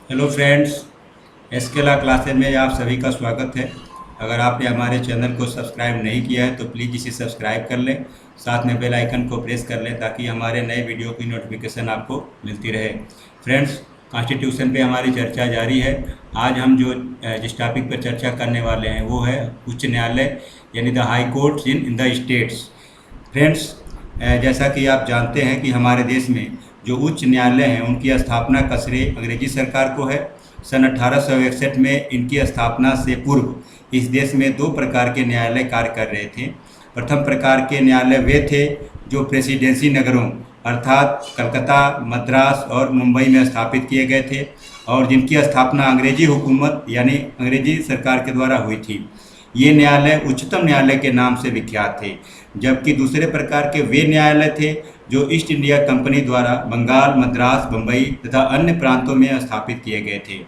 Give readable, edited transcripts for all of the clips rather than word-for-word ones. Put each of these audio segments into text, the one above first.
Hello friends, एसकेला classes में आप सभी का स्वागत है। अगर आपने हमारे चैनल को सब्सक्राइब नहीं किया है तो प्लीज़ इसे सब्सक्राइब कर लें, साथ में बेल आइकन को प्रेस कर लें ताकि हमारे नए वीडियो की नोटिफिकेशन आपको मिलती रहे। फ्रेंड्स, कॉन्स्टिट्यूशन पे हमारी चर्चा जारी है। आज हम जिस टॉपिक पर चर्चा करने वाले हैं वो है उच्च न्यायालय यानी the high courts in the states. Friends, जैसा कि आप जानते हैं कि हमारे देश में जो उच्च न्यायालय हैं उनकी स्थापना का श्रेय अंग्रेजी सरकार को है। सन 1861 में इनकी स्थापना से पूर्व इस देश में दो प्रकार के न्यायालय कार्य कर रहे थे। प्रथम प्रकार के न्यायालय वे थे जो प्रेसिडेंसी नगरों अर्थात कलकत्ता, मद्रास और मुंबई में स्थापित किए गए थे और जिनकी स्थापना अंग्रेजी हुकूमत यानी अंग्रेजी सरकार के द्वारा हुई थी। ये न्यायालय उच्चतम न्यायालय के नाम से विख्यात थे, जबकि दूसरे प्रकार के वे न्यायालय थे जो ईस्ट इंडिया कंपनी द्वारा बंगाल, मद्रास, बम्बई तथा अन्य प्रांतों में स्थापित किए गए थे।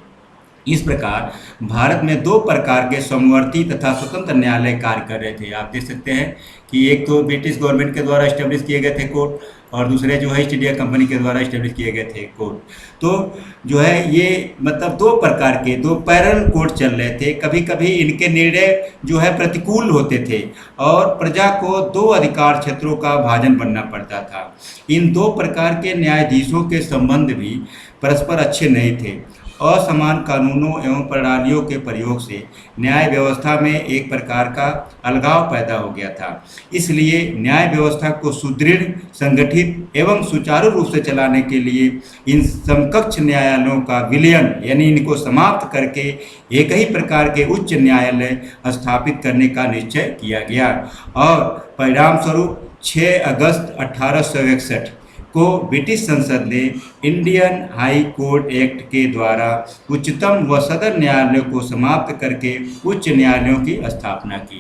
इस प्रकार भारत में दो प्रकार के समवर्ती तथा स्वतंत्र न्यायालय कार्य कर रहे थे। आप देख सकते हैं कि एक तो ब्रिटिश गवर्नमेंट के द्वारा इस्टेब्लिश किए गए थे कोर्ट और दूसरे जो है ईस्ट इंडिया कंपनी के द्वारा इस्टेब्लिश किए गए थे कोर्ट। तो जो है ये मतलब दो प्रकार के दो पैरेलल कोर्ट चल रहे थे। कभी कभी इनके निर्णय जो है प्रतिकूल होते थे और प्रजा को दो अधिकार क्षेत्रों का भाजन बनना पड़ता था। इन दो प्रकार के न्यायाधीशों के संबंध भी परस्पर अच्छे नहीं थे। असमान कानूनों एवं प्रणालियों के प्रयोग से न्याय व्यवस्था में एक प्रकार का अलगाव पैदा हो गया था। इसलिए न्याय व्यवस्था को सुदृढ़, संगठित एवं सुचारू रूप से चलाने के लिए इन समकक्ष न्यायालयों का विलयन यानी इनको समाप्त करके एक ही प्रकार के उच्च न्यायालय स्थापित करने का निश्चय किया गया और परिणाम स्वरूप 6 अगस्त 1861 को ब्रिटिश संसद ने इंडियन हाई कोर्ट एक्ट के द्वारा उच्चतम व सदन न्यायालयों को समाप्त करके उच्च न्यायालयों की स्थापना की।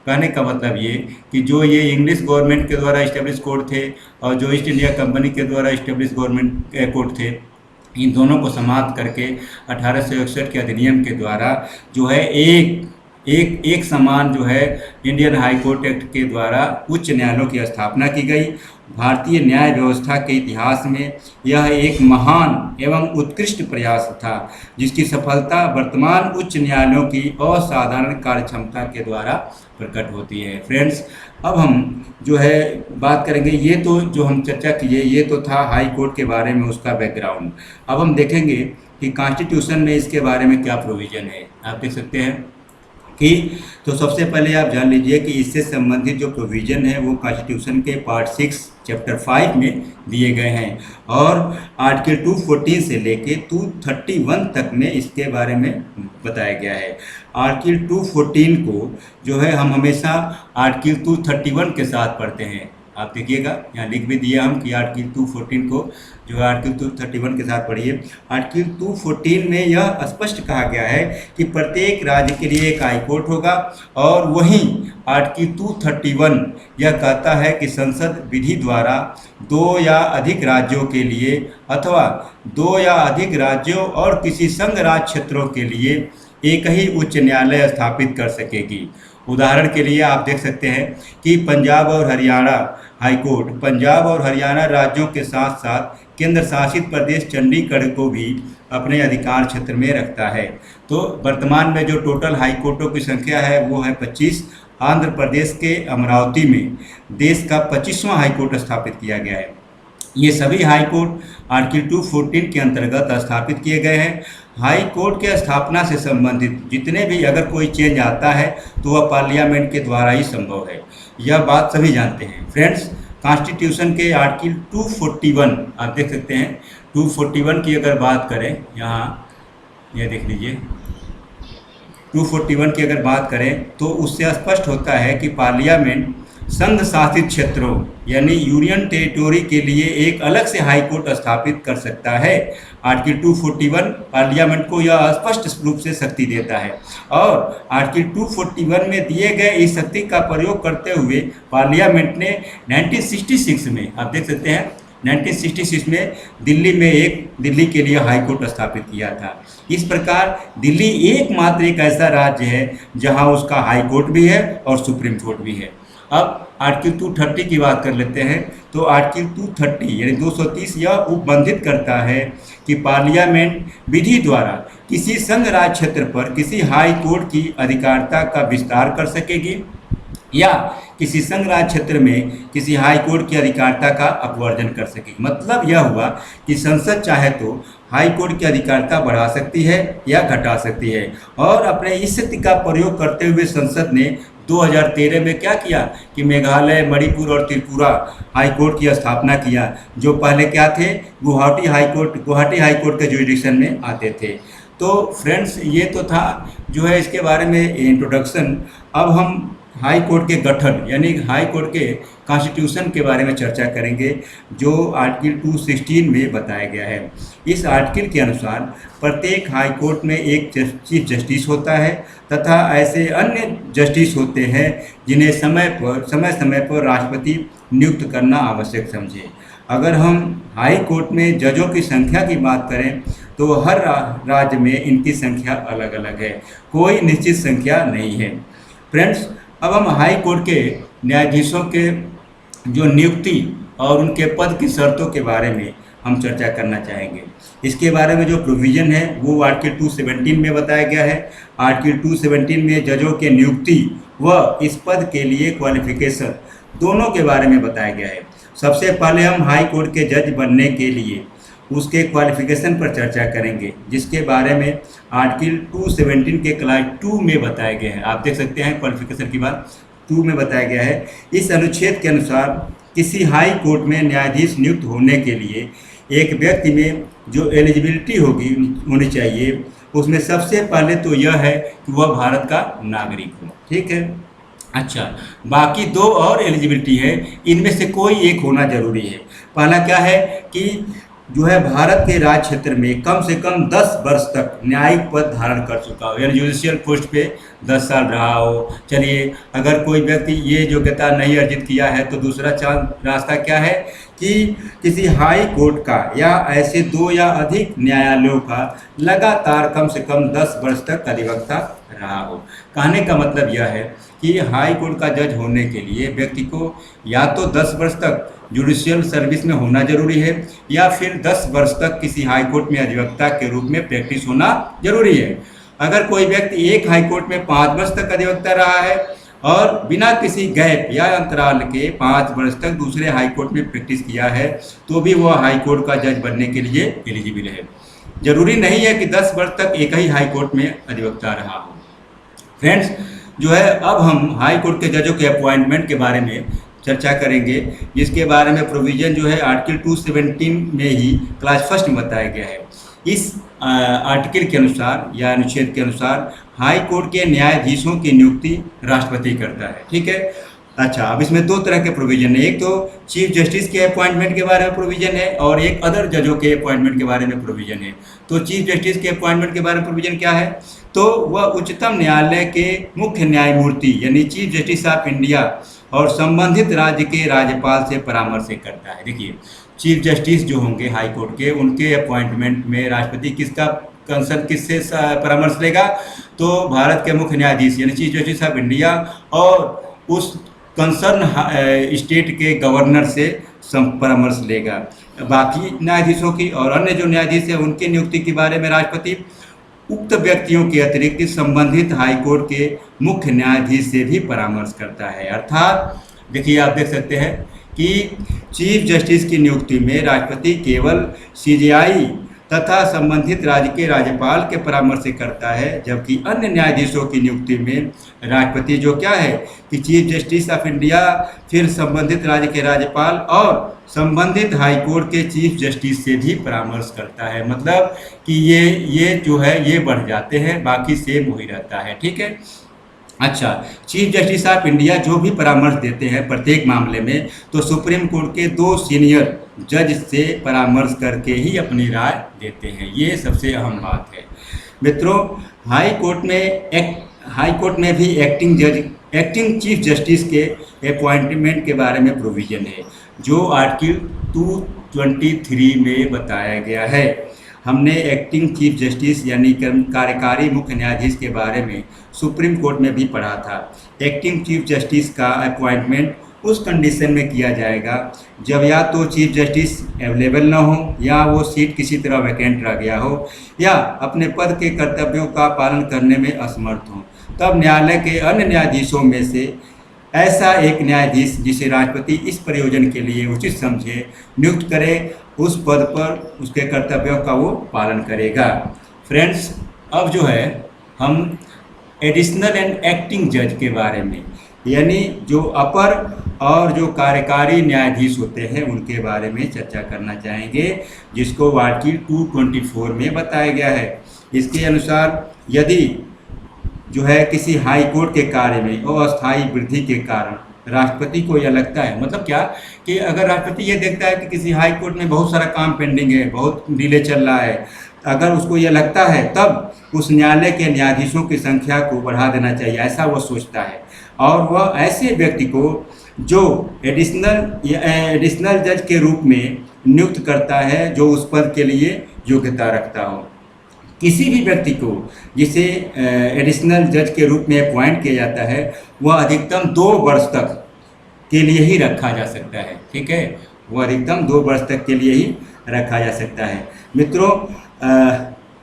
कहने का मतलब ये कि जो ये इंग्लिश गवर्नमेंट के द्वारा इस्टेब्लिश कोर्ट थे और जो ईस्ट इंडिया कंपनी के द्वारा इस्टेब्लिश गवर्नमेंट कोर्ट थे, इन दोनों को समाप्त करके 1861 के अधिनियम के द्वारा जो है एक समान जो है इंडियन हाई कोर्ट एक्ट के द्वारा उच्च न्यायालयों की स्थापना की गई। भारतीय न्याय व्यवस्था के इतिहास में यह एक महान एवं उत्कृष्ट प्रयास था जिसकी सफलता वर्तमान उच्च न्यायालयों की असाधारण कार्यक्षमता के द्वारा प्रकट होती है। फ्रेंड्स, अब हम जो है बात करेंगे, ये तो जो हम चर्चा किए ये तो था हाई कोर्ट के बारे में, उसका बैकग्राउंड। अब हम देखेंगे कि कॉन्स्टिट्यूशन में इसके बारे में क्या प्रोविज़न है। आप देख सकते हैं कि तो सबसे पहले आप जान लीजिए कि इससे संबंधित जो प्रोविज़न है वो कॉन्स्टिट्यूशन के पार्ट 6 चैप्टर 5 में दिए गए हैं और आर्टिकल 214 से लेके 231 तक में इसके बारे में बताया गया है। आर्टिकल 214 को जो है हम हमेशा आर्टिकल 231 के साथ पढ़ते हैं। आप देखिएगा यहाँ लिख भी दिया हम कि आर्टिकल 214 को जो है आर्टिकल 231 के साथ पढ़िए। आर्टिकल 214 में यह स्पष्ट कहा गया है कि प्रत्येक राज्य के लिए एक हाई कोर्ट होगा और वहीं आर्टिकल 231 यह कहता है कि संसद विधि द्वारा दो या अधिक राज्यों के लिए अथवा दो या अधिक राज्यों और किसी संघ राज्य क्षेत्रों के लिए एक ही उच्च न्यायालय स्थापित कर सकेगी। उदाहरण के लिए आप देख सकते हैं कि पंजाब और हरियाणा हाई कोर्ट पंजाब और हरियाणा राज्यों के साथ साथ केंद्र शासित प्रदेश चंडीगढ़ को भी अपने अधिकार क्षेत्र में रखता है। तो वर्तमान में जो टोटल हाई कोर्टों की संख्या है वो है 25। आंध्र प्रदेश के अमरावती में देश का 25वां हाई कोर्ट स्थापित किया गया है। ये सभी हाई कोर्ट आर्टिकल 214 के अंतर्गत स्थापित किए गए हैं। हाई कोर्ट के स्थापना से संबंधित जितने भी अगर कोई चेंज आता है तो वह पार्लियामेंट के द्वारा ही संभव है, यह बात सभी जानते हैं। फ्रेंड्स, कॉन्स्टिट्यूशन के आर्टिकल 241 आप देख सकते हैं। 241 की अगर बात करें, यहाँ ये देख लीजिए, 241 की अगर बात करें तो उससे स्पष्ट होता है कि पार्लियामेंट संघ शासित क्षेत्रों यानी यूनियन टेरिटोरी के लिए एक अलग से हाई कोर्ट स्थापित कर सकता है। आर्टिकल 241 पार्लियामेंट को यह स्पष्ट रूप से शक्ति देता है और आर्टिकल 241 में दिए गए इस शक्ति का प्रयोग करते हुए पार्लियामेंट ने 1966 में आप देख सकते हैं 1966 में दिल्ली के लिए हाई कोर्ट स्थापित किया था। इस प्रकार दिल्ली एकमात्र एक ऐसा राज्य है जहां उसका हाई कोर्ट भी है और सुप्रीम कोर्ट भी है। अब आर्टिकल 230 की बात कर लेते हैं। तो आर्टिकल 230 यानी 230 यह उपबंधित करता है कि पार्लियामेंट विधि द्वारा किसी संघ राज्य क्षेत्र पर किसी हाई कोर्ट की अधिकारिता का विस्तार कर सकेगी या किसी संघ राज्य क्षेत्र में किसी हाई कोर्ट की अधिकारिता का अपवर्जन कर सकेगी। मतलब यह हुआ कि संसद चाहे तो हाई कोर्ट की अधिकारिता बढ़ा सकती है या घटा सकती है। और अपने इस शक्ति का प्रयोग करते हुए संसद ने 2013 में क्या किया कि मेघालय, मणिपुर और त्रिपुरा हाई कोर्ट की स्थापना किया, जो पहले क्या थे, गुवाहाटी हाई कोर्ट के जुरिडिक्शन में आते थे। तो फ्रेंड्स, ये तो था जो है इसके बारे में इंट्रोडक्शन। अब हम हाई कोर्ट के गठन यानी हाई कोर्ट के कॉन्स्टिट्यूशन के बारे में चर्चा करेंगे, जो आर्टिकल 216 में बताया गया है। इस आर्टिकल के अनुसार प्रत्येक हाई कोर्ट में एक चीफ जस्टिस होता है तथा ऐसे अन्य जस्टिस होते हैं जिन्हें समय समय पर राष्ट्रपति नियुक्त करना आवश्यक समझे। अगर हम हाई कोर्ट में जजों की संख्या की बात करें तो हर राज्य में इनकी संख्या अलग अलग है, कोई निश्चित संख्या नहीं है। फ्रेंड्स, अब हम हाई कोर्ट के न्यायाधीशों के जो नियुक्ति और उनके पद की शर्तों के बारे में हम चर्चा करना चाहेंगे। इसके बारे में जो प्रोविज़न है वो आर्टिकल 217 में बताया गया है। आर्टिकल 217 में जजों के नियुक्ति व इस पद के लिए क्वालिफिकेशन दोनों के बारे में बताया गया है। सबसे पहले हम हाई कोर्ट के जज बनने के लिए उसके क्वालिफिकेशन पर चर्चा करेंगे, जिसके बारे में आर्टिकल 217 के क्लास 2 में बताया गया है। आप देख सकते हैं क्वालिफिकेशन की बात 2 में बताया गया है। इस अनुच्छेद के अनुसार किसी हाई कोर्ट में न्यायाधीश नियुक्त होने के लिए एक व्यक्ति में जो एलिजिबिलिटी होनी चाहिए, उसमें सबसे पहले तो यह है कि वह भारत का नागरिक हो। ठीक है। अच्छा, बाकी 2 और एलिजिबिलिटी है, इनमें से कोई एक होना जरूरी है। पहला क्या है कि जो है भारत के राज्य क्षेत्र में कम से कम 10 वर्ष तक न्यायिक पद धारण कर चुका हो, यानी जुडिशियल पोस्ट पे 10 साल रहा हो। चलिए, अगर कोई व्यक्ति ये योग्यता नहीं अर्जित किया है तो दूसरा रास्ता क्या है कि किसी हाई कोर्ट का या ऐसे 2 या अधिक न्यायालयों का लगातार कम से कम 10 वर्ष तक अधिवक्ता रहा हो। कहने का मतलब यह है कि हाई कोर्ट का जज होने के लिए व्यक्ति को या तो 10 वर्ष तक जुडिशियल सर्विस में होना जरूरी है या फिर 10 वर्ष तक किसी हाई कोर्ट में अधिवक्ता के रूप में प्रैक्टिस होना जरूरी है। अगर कोई व्यक्ति एक हाई कोर्ट में 5 वर्ष तक अधिवक्ता रहा है और बिना किसी गैप या अंतराल के 5 वर्ष तक दूसरे हाई कोर्ट में प्रैक्टिस किया है तो भी वह हाई कोर्ट का जज बनने के लिए एलिजिबल है। जरूरी नहीं है कि 10 वर्ष तक एक ही हाई कोर्ट में अधिवक्ता रहा हो। फ्रेंड्स, जो है अब हम हाई कोर्ट के जजों के अपॉइंटमेंट के बारे में चर्चा करेंगे, जिसके बारे में प्रोविज़न जो है आर्टिकल 217 में ही क्लास 1 में बताया गया है। इस आर्टिकल के अनुसार या अनुच्छेद के अनुसार हाई कोर्ट के न्यायाधीशों की नियुक्ति राष्ट्रपति करता है। ठीक है। अच्छा, अब इसमें 2 तरह के प्रोविज़न है। एक तो चीफ जस्टिस के अपॉइंटमेंट के बारे में प्रोविज़न है और एक अदर जजों के अपॉइंटमेंट के बारे में प्रोविज़न है। तो चीफ जस्टिस के अपॉइंटमेंट के बारे में प्रोविज़न क्या है? तो वह उच्चतम न्यायालय के मुख्य न्यायमूर्ति यानी चीफ जस्टिस ऑफ इंडिया और संबंधित राज्य के राज्यपाल से परामर्श करता है। देखिए, चीफ जस्टिस जो होंगे हाई कोर्ट के, उनके अपॉइंटमेंट में राष्ट्रपति किसका कंसर्न किससे परामर्श लेगा? तो भारत के मुख्य न्यायाधीश यानी चीफ जस्टिस ऑफ इंडिया और उस कंसर्न स्टेट के गवर्नर से परामर्श लेगा। बाकी न्यायाधीशों की और अन्य जो न्यायाधीश हैं उनकी नियुक्ति के बारे में राष्ट्रपति उक्त व्यक्तियों के अतिरिक्त संबंधित हाई कोर्ट के मुख्य न्यायाधीश से भी परामर्श करता है। अर्थात देखिए, आप देख सकते हैं कि चीफ जस्टिस की नियुक्ति में राष्ट्रपति केवल सीजेआई तथा संबंधित राज्य के राज्यपाल के परामर्श से करता है, जबकि अन्य न्यायाधीशों की नियुक्ति में राष्ट्रपति जो क्या है कि चीफ जस्टिस ऑफ इंडिया, फिर संबंधित राज्य के राज्यपाल और संबंधित हाई कोर्ट के चीफ जस्टिस से भी परामर्श करता है। मतलब कि ये जो है ये बढ़ जाते हैं, बाकी सेम वही रहता है। ठीक है। अच्छा, चीफ जस्टिस ऑफ इंडिया जो भी परामर्श देते हैं प्रत्येक मामले में, तो सुप्रीम कोर्ट के 2 सीनियर जज से परामर्श करके ही अपनी राय देते हैं। ये सबसे अहम बात है। मित्रों, हाई कोर्ट में भी एक्टिंग चीफ जस्टिस के अपॉइंटमेंट के बारे में प्रोविज़न है, जो आर्टिकल 223 में बताया गया है। हमने एक्टिंग चीफ जस्टिस यानी कार्यकारी मुख्य न्यायाधीश के बारे में सुप्रीम कोर्ट में भी पढ़ा था। एक्टिंग चीफ जस्टिस का अपॉइंटमेंट उस कंडीशन में किया जाएगा जब या तो चीफ जस्टिस अवेलेबल ना हो, या वो सीट किसी तरह वैकेंट रह गया हो, या अपने पद के कर्तव्यों का पालन करने में असमर्थ हो। तब न्यायालय के अन्य न्यायाधीशों में से ऐसा एक न्यायाधीश जिसे राष्ट्रपति इस प्रयोजन के लिए उचित समझे नियुक्त करे, उस पद पर उसके कर्तव्यों का वो पालन करेगा। फ्रेंड्स, अब जो है हम एडिशनल एंड एक्टिंग जज के बारे में, यानी जो अपर और जो कार्यकारी न्यायाधीश होते हैं उनके बारे में चर्चा करना चाहेंगे, जिसको आर्टिकल 224 में बताया गया है। इसके अनुसार यदि जो है किसी हाई कोर्ट के कार्य में अस्थायी वृद्धि के कारण राष्ट्रपति को यह लगता है, मतलब क्या कि अगर राष्ट्रपति ये देखता है कि किसी हाई कोर्ट में बहुत सारा काम पेंडिंग है, बहुत डिले चल रहा है, अगर उसको ये लगता है तब उस न्यायालय के न्यायाधीशों की संख्या को बढ़ा देना चाहिए, ऐसा वह सोचता है। और वह ऐसे व्यक्ति को जो एडिशनल जज के रूप में नियुक्त करता है जो उस पद के लिए योग्यता रखता हो। किसी भी व्यक्ति को जिसे एडिशनल जज के रूप में अपॉइंट किया जाता है वह अधिकतम 2 वर्ष तक के लिए ही रखा जा सकता है। ठीक है, वह अधिकतम 2 वर्ष तक के लिए ही रखा जा सकता है। मित्रों,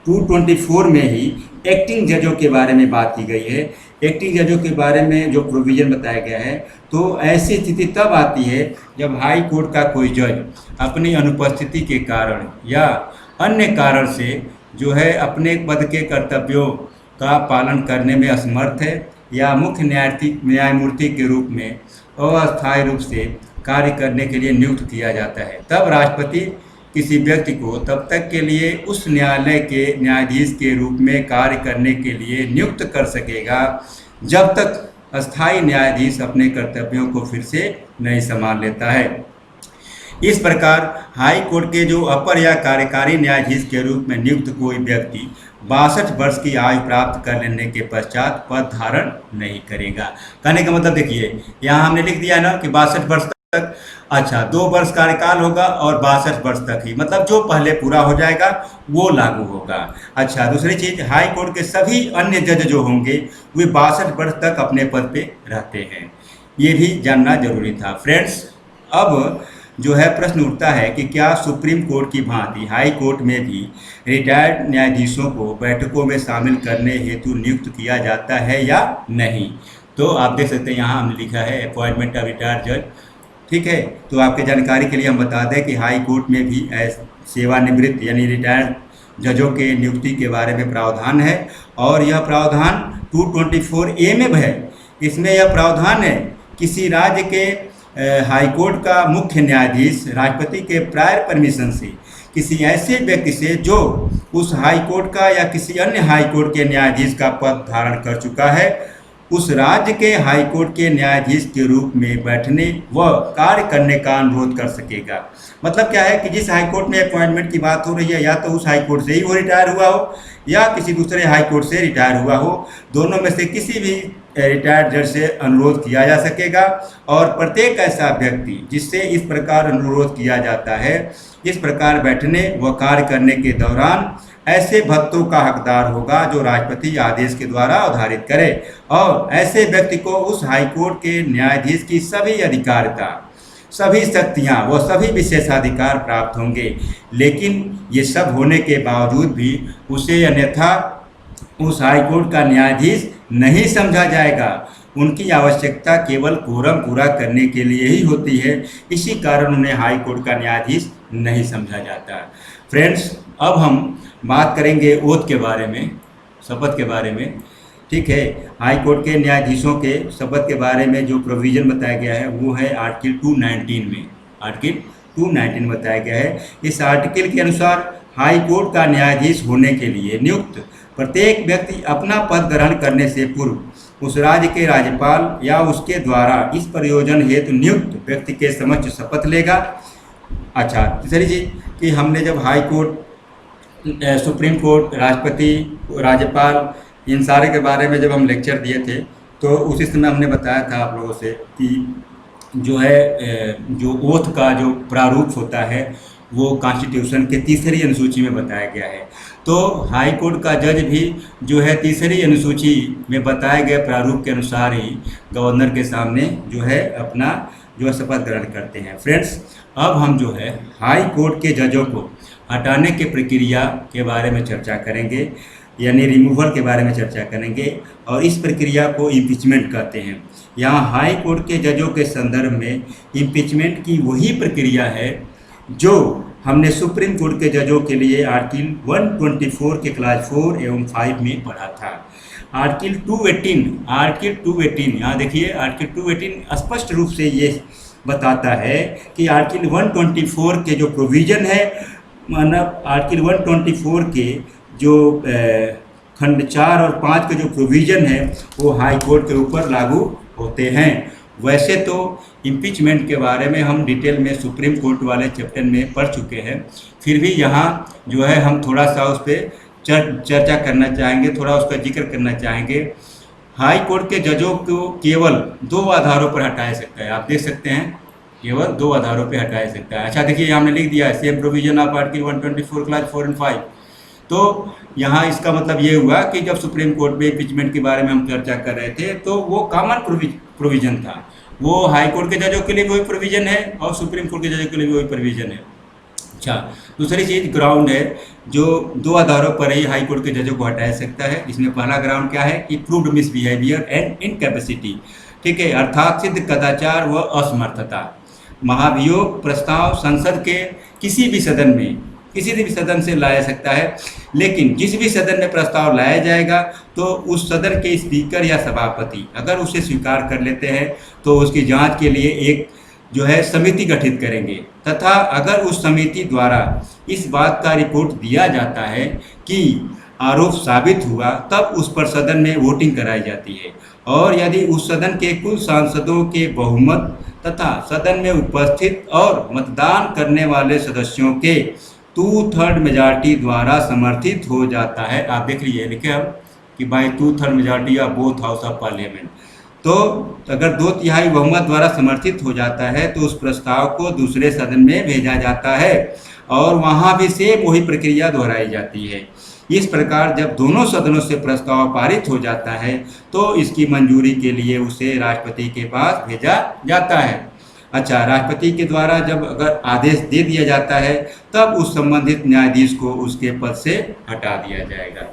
224 में ही एक्टिंग जजों के बारे में बात की गई है। एक्टिंग जजों के बारे में जो प्रोविज़न बताया गया है, तो ऐसी स्थिति तब आती है जब हाई कोर्ट का कोई जज अपनी अनुपस्थिति के कारण या अन्य कारण से जो है अपने पद के कर्तव्यों का पालन करने में असमर्थ है, या मुख्य न्यायमूर्ति के रूप में अस्थायी रूप से कार्य करने के लिए नियुक्त किया जाता है। तब राष्ट्रपति किसी व्यक्ति को तब तक के लिए उस न्यायालय के न्यायाधीश के रूप में कार्य करने के लिए नियुक्त कर सकेगा जब तक अस्थायी न्यायाधीश अपने कर्तव्यों को फिर से नहीं संभाल लेता है। इस प्रकार हाई कोर्ट के जो अपर या कार्यकारी न्यायाधीश के रूप में नियुक्त कोई व्यक्ति 62 वर्ष की आयु प्राप्त कर लेने के पश्चात पद धारण नहीं करेगा। कहने का मतलब देखिए, यहाँ हमने लिख दिया ना कि 62 वर्ष तक, अच्छा 2 वर्ष कार्यकाल होगा और 62 वर्ष तक ही, मतलब जो पहले पूरा हो जाएगा वो लागू होगा। अच्छा, दूसरी चीज़, हाई कोर्ट के सभी अन्य जज जो होंगे वे 62 वर्ष तक अपने पद पे रहते हैं, ये भी जानना जरूरी था। फ्रेंड्स, अब जो है प्रश्न उठता है कि क्या सुप्रीम कोर्ट की भांति हाई कोर्ट में भी रिटायर्ड न्यायाधीशों को बैठकों में शामिल करने हेतु नियुक्त किया जाता है या नहीं। तो आप देख सकते हैं यहाँ हमने लिखा है अपॉइंटमेंट ऑफ रिटायर्ड जज। ठीक है, तो आपके जानकारी के लिए हम बता दें कि हाई कोर्ट में भी सेवानिवृत्त यानी रिटायर्ड जजों के नियुक्ति के बारे में प्रावधान है, और यह प्रावधान 224A में है। इसमें यह प्रावधान है, किसी राज्य के हाई कोर्ट का मुख्य न्यायाधीश राष्ट्रपति के प्रायर परमिशन से किसी ऐसे व्यक्ति से जो उस हाई कोर्ट का या किसी अन्य हाई कोर्ट के न्यायाधीश का पद धारण कर चुका है, उस राज्य के हाई कोर्ट के न्यायाधीश के रूप में बैठने व कार्य करने का अनुरोध कर सकेगा। मतलब क्या है कि जिस हाई कोर्ट में अपॉइंटमेंट की बात हो रही है, या तो उस हाई कोर्ट से ही वो रिटायर हुआ हो या किसी दूसरे हाई कोर्ट से रिटायर हुआ हो, दोनों में से किसी भी रिटायर्ड जज से अनुरोध किया जा सकेगा। और प्रत्येक ऐसा व्यक्ति जिससे इस प्रकार अनुरोध किया जाता है, इस प्रकार बैठने व कार्य करने के दौरान ऐसे भत्तों का हकदार होगा जो राष्ट्रपति आदेश के द्वारा अवधारित करे, और ऐसे व्यक्ति को उस हाई कोर्ट के न्यायाधीश की सभी अधिकारिता, सभी शक्तियाँ व सभी विशेषाधिकार प्राप्त होंगे। लेकिन ये सब होने के बावजूद भी उसे अन्यथा उस हाई कोर्ट का न्यायाधीश नहीं समझा जाएगा। उनकी आवश्यकता केवल कोरम पूरा करने के लिए ही होती है, इसी कारण उन्हें हाई कोर्ट का न्यायाधीश नहीं समझा जाता। फ्रेंड्स, अब हम बात करेंगे ओथ के बारे में, शपथ के बारे में। ठीक है, हाई कोर्ट के न्यायाधीशों के शपथ के बारे में जो प्रोविज़न बताया गया है वो है आर्टिकल 219 में। आर्टिकल 219 बताया गया है। इस आर्टिकल के अनुसार हाई कोर्ट का न्यायाधीश होने के लिए नियुक्त प्रत्येक व्यक्ति अपना पद ग्रहण करने से पूर्व उस राज्य के राज्यपाल या उसके द्वारा इस प्रयोजन हेतु नियुक्त व्यक्ति के समक्ष शपथ लेगा। अच्छा, तीसरी चीज़ कि हमने जब हाई कोर्ट, सुप्रीम कोर्ट, राष्ट्रपति, राज्यपाल, इन सारे के बारे में जब हम लेक्चर दिए थे तो उसी समय हमने बताया था आप लोगों से कि जो है जो ओथ का जो प्रारूप होता है वो कॉन्स्टिट्यूशन के 3री अनुसूची में बताया गया है। तो हाई कोर्ट का जज भी जो है 3री अनुसूची में बताए गए प्रारूप के अनुसार ही गवर्नर के सामने जो है अपना जो है शपथ ग्रहण करते हैं। फ्रेंड्स, अब हम जो है हाई कोर्ट के जजों को हटाने की प्रक्रिया के बारे में चर्चा करेंगे, यानी रिमूवल के बारे में चर्चा करेंगे, और इस प्रक्रिया को इम्पीचमेंट कहते हैं। यहाँ हाई कोर्ट के जजों के संदर्भ में इम्पीचमेंट की वही प्रक्रिया है जो हमने सुप्रीम कोर्ट के जजों के लिए आर्टिकल 124 के क्लास 4 एवं 5 में पढ़ा था। आर्टिकल 218 यहाँ देखिए, आर्टिकल 218 स्पष्ट रूप से ये बताता है कि आर्टिकल 124 के जो प्रोविज़न है, मतलब आर्टिकल 124 के जो खंड 4 और 5 के जो प्रोविज़न है वो हाई कोर्ट के ऊपर लागू होते हैं। वैसे तो इम्पीचमेंट के बारे में हम डिटेल में सुप्रीम कोर्ट वाले चैप्टर में पढ़ चुके हैं, फिर भी यहाँ जो है हम थोड़ा सा उस पर चर्चा करना चाहेंगे, थोड़ा उसका जिक्र करना चाहेंगे। हाई कोर्ट के जजों को केवल 2 आधारों पर हटाया सकता है। आप देख सकते हैं, केवल 2 आधारों पर हटाया सकता है। अच्छा देखिए, यहाँ हमने लिख दिया है same provision of article 124 class 4 and 5। तो यहाँ इसका मतलब ये हुआ कि जब सुप्रीम कोर्ट में इम्पीचमेंट के बारे में हम चर्चा कर रहे थे तो वो कॉमन प्रोविज़न था। वो हाई कोर्ट के जजों के लिए भी वही प्रोविज़न है और सुप्रीम कोर्ट के जजों के लिए भी वही प्रोविज़न है। अच्छा, दूसरी चीज़ ग्राउंड है जो 2 आधारों पर ही हाई कोर्ट के जजों को हटाया सकता है। इसमें पहला ग्राउंड क्या है कि प्रूव्ड मिसबिहेवियर एंड इनकैपेसिटी, ठीक है, अर्थात सिद्ध कदाचार व असमर्थता। महाभियोग प्रस्ताव संसद के किसी भी सदन से लाया सकता है, लेकिन जिस भी सदन में प्रस्ताव लाया जाएगा तो उस सदन के स्पीकर या सभापति अगर उसे स्वीकार कर लेते हैं तो उसकी जांच के लिए एक जो है समिति गठित करेंगे, तथा अगर उस समिति द्वारा इस बात का रिपोर्ट दिया जाता है कि आरोप साबित हुआ तब उस पर सदन में वोटिंग कराई जाती है, और यदि उस सदन के कुल सांसदों के बहुमत तथा सदन में उपस्थित और मतदान करने वाले सदस्यों के 2/3 मेजॉरिटी द्वारा समर्थित हो जाता है। आप देख लीजिए, लिखे हम कि by 2/3 majority of both house of parliament, तो अगर 2/3 बहुमत द्वारा समर्थित हो जाता है तो उस प्रस्ताव को दूसरे सदन में भेजा जाता है और वहाँ भी सेम वही प्रक्रिया दोहराई जाती है। इस प्रकार जब दोनों सदनों से प्रस्ताव पारित हो जाता है तो इसकी मंजूरी के लिए उसे राष्ट्रपति के पास भेजा जाता है। अच्छा, राष्ट्रपति के द्वारा जब अगर आदेश दे दिया जाता है तब उस संबंधित न्यायाधीश को उसके पद से हटा दिया जाएगा।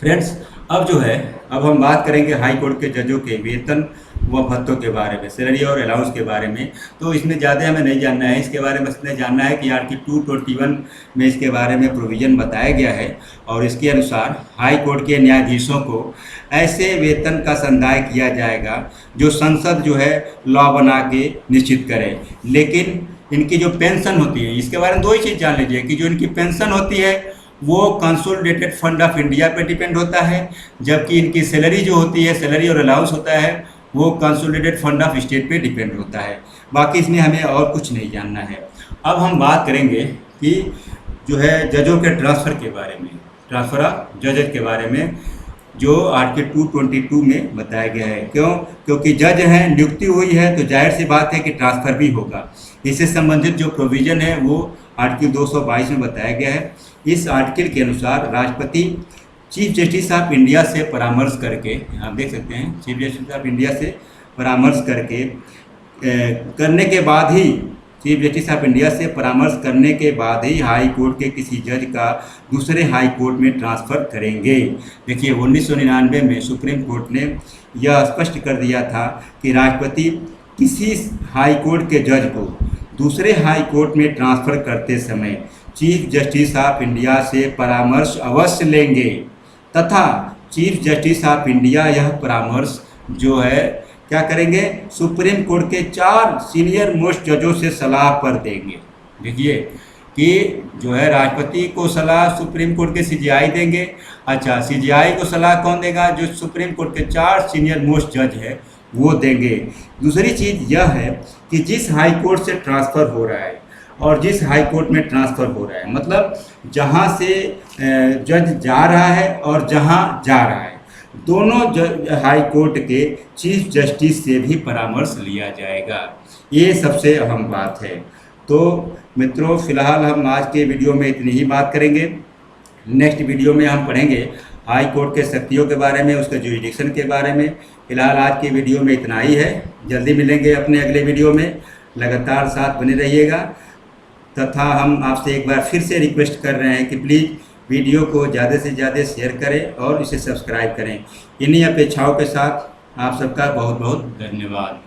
फ्रेंड्स, अब हम बात करेंगे हाई कोर्ट के जजों के वेतन व भत्तों के बारे में, सैलरी और अलाउंस के बारे में। तो इसमें ज़्यादा हमें नहीं जानना है, इसके बारे में इसमें जानना है कि आर्टिकल 221 में इसके बारे में प्रोविज़न बताया गया है, और इसके अनुसार हाई कोर्ट के न्यायाधीशों को ऐसे वेतन का संदाय किया जाएगा जो संसद जो है लॉ बना के निश्चित करे। लेकिन इनकी जो पेंशन होती है, इसके बारे में 2 ही चीज़ जान लीजिए कि जो इनकी पेंशन होती है वो कंसोलिडेटेड फंड ऑफ इंडिया पे डिपेंड होता है, जबकि इनकी सैलरी जो होती है, सैलरी और अलाउंस होता है, वो कंसोलिडेटेड फंड ऑफ स्टेट पे डिपेंड होता है। बाकी इसमें हमें और कुछ नहीं जानना है। अब हम बात करेंगे कि जो है जजों के ट्रांसफ़र के बारे में, ट्रांसफ़र ऑफ जजेस के बारे में, जो आर्टिकल 222 में बताया गया है। क्योंकि जज हैं, नियुक्ति हुई है, तो जाहिर सी बात है कि ट्रांसफ़र भी होगा। इससे संबंधित जो प्रोविज़न है वो आर्टिकल 222 में बताया गया है। इस आर्टिकल के अनुसार राष्ट्रपति चीफ जस्टिस ऑफ इंडिया से परामर्श करके, आप देख सकते हैं, चीफ जस्टिस ऑफ इंडिया से परामर्श करने के बाद ही, चीफ जस्टिस ऑफ इंडिया से परामर्श करने के बाद ही हाई कोर्ट के किसी जज का दूसरे हाई कोर्ट में ट्रांसफ़र करेंगे। देखिए, 1999 में सुप्रीम कोर्ट ने यह स्पष्ट कर दिया था कि राष्ट्रपति किसी हाई कोर्ट के जज को दूसरे हाई कोर्ट में ट्रांसफ़र करते समय चीफ जस्टिस ऑफ इंडिया से परामर्श अवश्य लेंगे, तथा चीफ जस्टिस ऑफ इंडिया यह परामर्श जो है क्या करेंगे, सुप्रीम कोर्ट के 4 सीनियर मोस्ट जजों से सलाह पर देंगे। देखिए कि जो है राष्ट्रपति को सलाह सुप्रीम कोर्ट के सीजीआई देंगे। अच्छा, सीजीआई को सलाह कौन देगा, जो सुप्रीम कोर्ट के 4 सीनियर मोस्ट जज है वो देंगे। दूसरी चीज़ यह है कि जिस हाई कोर्ट से ट्रांसफ़र हो रहा है और जिस हाई कोर्ट में ट्रांसफ़र हो रहा है, मतलब जहां से जज जा रहा है और जहां जा रहा है, दोनों हाई कोर्ट के चीफ जस्टिस से भी परामर्श लिया जाएगा। ये सबसे अहम बात है। तो मित्रों, फिलहाल हम आज के वीडियो में इतनी ही बात करेंगे। नेक्स्ट वीडियो में हम पढ़ेंगे हाई कोर्ट के शक्तियों के बारे में, उसके जुरिडिक्शन के बारे में। फिलहाल आज की वीडियो में इतना ही है। जल्दी मिलेंगे अपने अगले वीडियो में। लगातार साथ बने रहिएगा। तथा हम आपसे एक बार फिर से रिक्वेस्ट कर रहे हैं कि प्लीज़ वीडियो को ज़्यादा से ज़्यादा शेयर करें और इसे सब्सक्राइब करें। इन्हीं अपेक्षाओं के साथ आप सबका बहुत बहुत धन्यवाद।